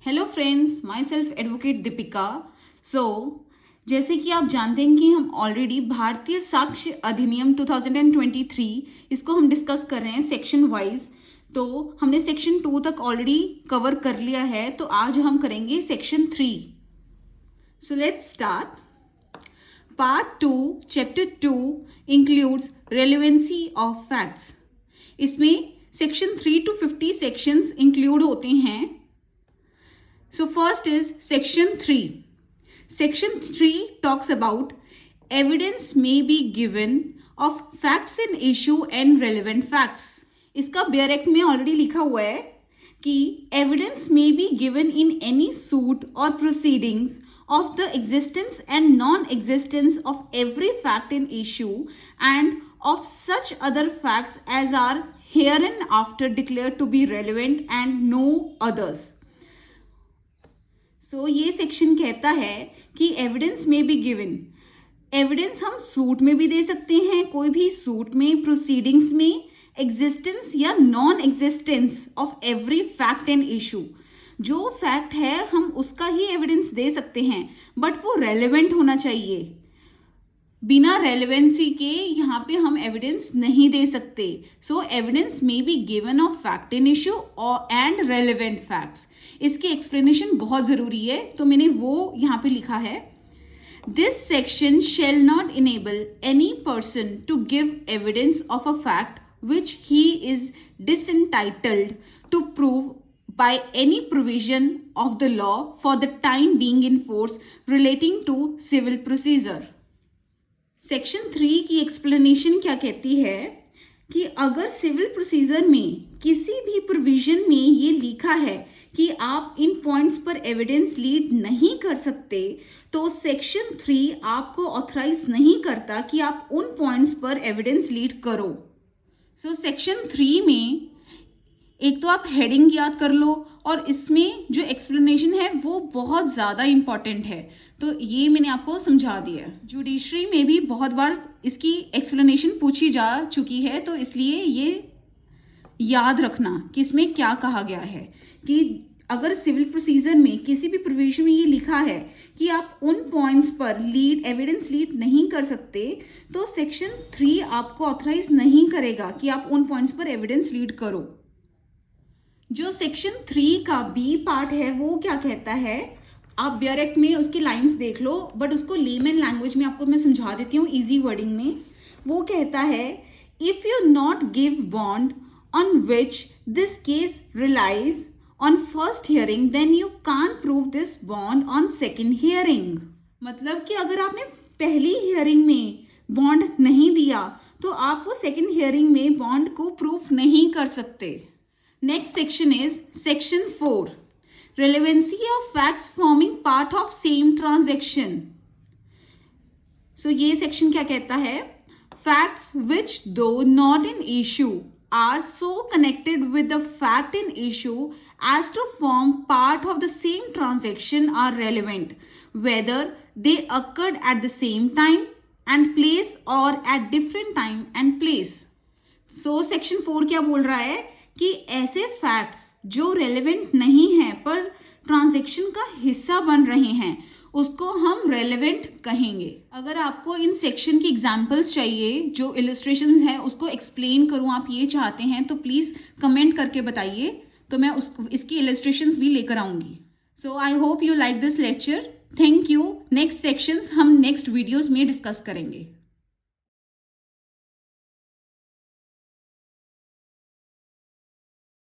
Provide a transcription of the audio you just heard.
Hello friends, my self advocate Deepika. जैसे कि आप जानते हैं कि हम ऑलरेडी भारतीय साक्ष्य अधिनियम 2023 इसको हम डिस्कस कर रहे हैं सेक्शन वाइज। तो हमने सेक्शन 2 तक ऑलरेडी कवर कर लिया है, तो आज हम करेंगे section 3। So let's start. Part 2 chapter 2 includes relevancy of facts. इसमें सेक्शन 3 to 50 सेक्शंस इंक्लूड होते हैं। So first is section 3. Section 3 talks about evidence may be given of facts in issue and relevant facts. इसका bare act में already लिखा हुआ है कि evidence may be given in any suit or proceedings of the existence and non-existence of every fact in issue and of such other facts as are hereinafter declared to be relevant and no others. ये section कहता है कि evidence में be given. Evidence हम suit में भी दे सकते हैं, कोई भी सूट में, प्रोसीडिंग्स में, एग्जिस्टेंस या non existence of every fact and issue. जो फैक्ट है हम उसका ही एविडेंस दे सकते हैं, बट वो रेलेवेंट होना चाहिए। बिना रेलेवेंसी के यहाँ पे हम एविडेंस नहीं दे सकते। So evidence may be given of fact in issue और एंड रेलेवेंट फैक्ट्स। इसकी एक्सप्लेनेशन बहुत ज़रूरी है, तो मैंने वो यहाँ पे लिखा है। This section shall not enable any person to give evidence of a fact which he is disentitled to prove by any provision of the law for the time being in force relating to civil procedure. Section 3 की explanation क्या कहती है कि अगर civil procedure में किसी भी provision में ये लिखा है कि आप इन पॉइंट्स पर एविडेंस लीड नहीं कर सकते, तो सेक्शन 3 आपको ऑथराइज नहीं करता कि आप उन पॉइंट्स पर एविडेंस लीड करो। सेक्शन 3 में एक तो आप हेडिंग याद कर लो, और इसमें जो एक्सप्लेनेशन है वो बहुत ज़्यादा इम्पॉर्टेंट है, तो ये मैंने आपको समझा दिया। जुडिशरी में भी बहुत बार इसकी एक्सप्लेनेशन पूछी जा चुकी है, तो इसलिए ये याद रखना कि इसमें क्या कहा गया है कि अगर सिविल प्रोसीजर में किसी भी प्रोविजन में ये लिखा है कि आप उन पॉइंट्स पर एविडेंस लीड नहीं कर सकते, तो सेक्शन 3 आपको ऑथराइज नहीं करेगा कि आप उन पॉइंट्स पर एविडेंस लीड करो। जो सेक्शन 3 का बी पार्ट है वो क्या कहता है, आप बेयर एक्ट में उसकी लाइंस देख लो, बट उसको लेमन लैंग्वेज में आपको मैं समझा देती हूँ इजी वर्डिंग में। वो कहता है, if you not give bond on which this case release on first hearing then you can prove this bond on second hearing. मतलब कि अगर आपने पहली हियरिंग में बॉन्ड नहीं दिया तो आप वो सेकेंड हियरिंग में बॉन्ड को प्रूफ नहीं कर सकते। Next section is section 4, relevancy of facts forming part of same transaction. ये section क्या कहता है, facts which though not in issue are so connected with the fact in issue as to form part of the same transaction are relevant, whether they occurred at the same time and place or at different time and place. section 4 क्या बोल रहा है कि ऐसे facts जो relevant नहीं हैं पर ट्रांजैक्शन का हिस्सा बन रहे हैं उसको हम रेलेवेंट कहेंगे। अगर आपको इन सेक्शन की एग्जांपल्स चाहिए, जो इलस्ट्रेशंस हैं उसको एक्सप्लेन करूं, आप ये चाहते हैं तो प्लीज़ कमेंट करके बताइए, तो मैं इसकी इलस्ट्रेशंस भी लेकर आऊँगी। I hope you like this lecture. Thank you. Next sections हम नेक्स्ट वीडियोज़ में डिस्कस करेंगे।